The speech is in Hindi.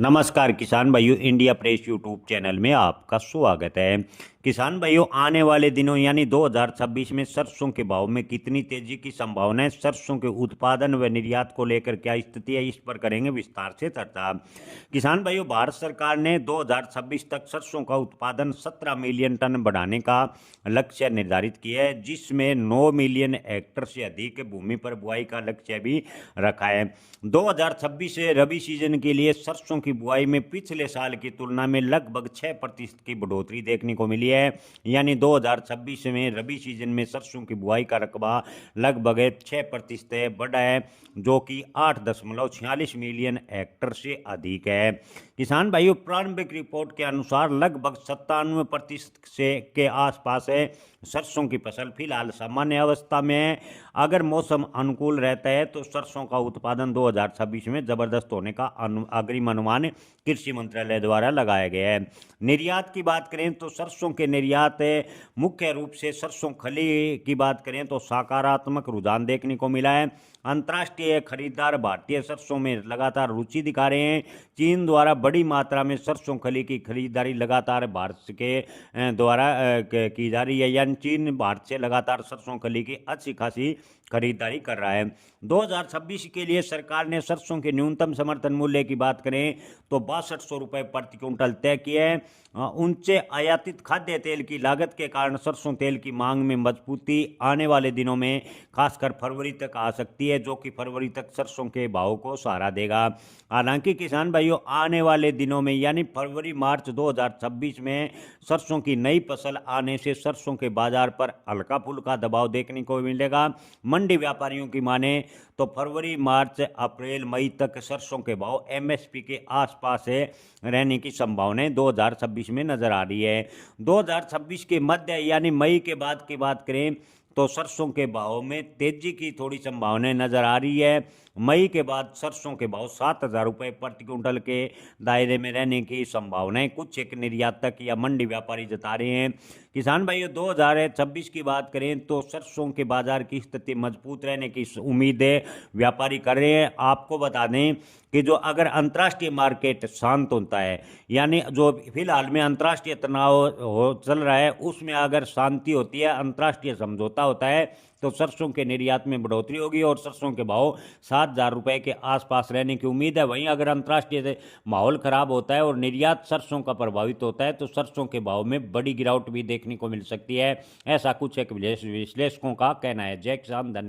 नमस्कार किसान भाइयों, इंडिया प्रेस यूट्यूब चैनल में आपका स्वागत है। किसान भाइयों, आने वाले दिनों यानी 2026 में सरसों के भाव में कितनी तेजी की संभावना है, सरसों के उत्पादन व निर्यात को लेकर क्या स्थिति है, इस पर करेंगे विस्तार से चर्चा। किसान भाइयों, भारत सरकार ने 2026 तक सरसों का उत्पादन 17 मिलियन टन बढ़ाने का लक्ष्य निर्धारित किया है, जिसमें 9 मिलियन हेक्टेयर से अधिक भूमि पर बुआई का लक्ष्य भी रखा है। 2026 से रबी सीजन के लिए सरसों की बुआई में पिछले साल की तुलना में लगभग 6% की बढ़ोतरी देखने को मिली है। यानी 2026 में रबी सीजन में सरसों की बुआई का रकबा लगभग 6% बढ़ा है, जो कि 8.46 मिलियन हेक्टेयर से अधिक है। किसान भाइयों, प्रारंभिक रिपोर्ट के अनुसार लगभग 97% से के आसपास है सरसों की फसल फिलहाल सामान्य अवस्था में है। अगर मौसम अनुकूल रहता है तो सरसों का उत्पादन 2026 में जबरदस्त होने का अग्रिम अनुमान कृषि मंत्रालय द्वारा लगाया गया है। निर्यात की बात करें तो सरसों के निर्यात मुख्य रूप से सरसों खली की बात करें तो सकारात्मक रुझान देखने को मिला है। अंतर्राष्ट्रीय खरीदार भारतीय सरसों में लगातार रुचि दिखा रहे हैं। चीन द्वारा बड़ी मात्रा में सरसों खली की खरीदारी लगातार भारत के द्वारा की जा रही है, यानी चीन भारत से लगातार सरसों खली की अच्छी खासी खरीदारी कर रहा है। 2026 के लिए सरकार ने सरसों के न्यूनतम समर्थन मूल्य की बात करें तो 6200 रुपये प्रति क्विंटल तय किए हैं। ऊंचे आयातित खाद्य तेल की लागत के कारण सरसों तेल की मांग में मजबूती आने वाले दिनों में खासकर फरवरी तक आ सकती है, जो कि फरवरी तक सरसों के भाव को सहारा देगा। हालांकि किसान भाइयों, आने वाले दिनों में यानी फरवरी मार्च 2026 में सरसों की नई फसल आने से सरसों के बाजार पर हल्का फुल्का दबाव देखने को मिलेगा। मंडी व्यापारियों की माने तो फरवरी मार्च अप्रैल मई तक सरसों के भाव एमएसपी के आसपास रहने की संभावनाएं 2026 में नजर आ रही है। 2026 के मध्य यानी मई के बाद की बात करें तो सरसों के भाव में तेजी की थोड़ी संभावनाएं नजर आ रही है। मई के बाद सरसों के भाव 7,000 रुपये प्रति क्विंटल के दायरे में रहने की संभावनाएं कुछ एक निर्यातक या मंडी व्यापारी जता रहे हैं। किसान भाइयों, 2026 की बात करें तो सरसों के बाजार की स्थिति मजबूत रहने की उम्मीदें व्यापारी कर रहे हैं। आपको बता दें कि जो अगर अंतर्राष्ट्रीय मार्केट शांत होता है, यानी जो फिलहाल में अंतर्राष्ट्रीय तनाव चल रहा है उसमें अगर शांति होती है, अंतर्राष्ट्रीय समझौता होता है, तो सरसों के निर्यात में बढ़ोतरी होगी और सरसों के भाव 7,000 रुपये के आसपास रहने की उम्मीद है। वहीं अगर अंतर्राष्ट्रीय माहौल खराब होता है और निर्यात सरसों का प्रभावित होता है तो सरसों के भाव में बड़ी गिरावट भी देखने को मिल सकती है। ऐसा कुछ एक विश्लेषकों का कहना है। जय किसान। धन्यवाद।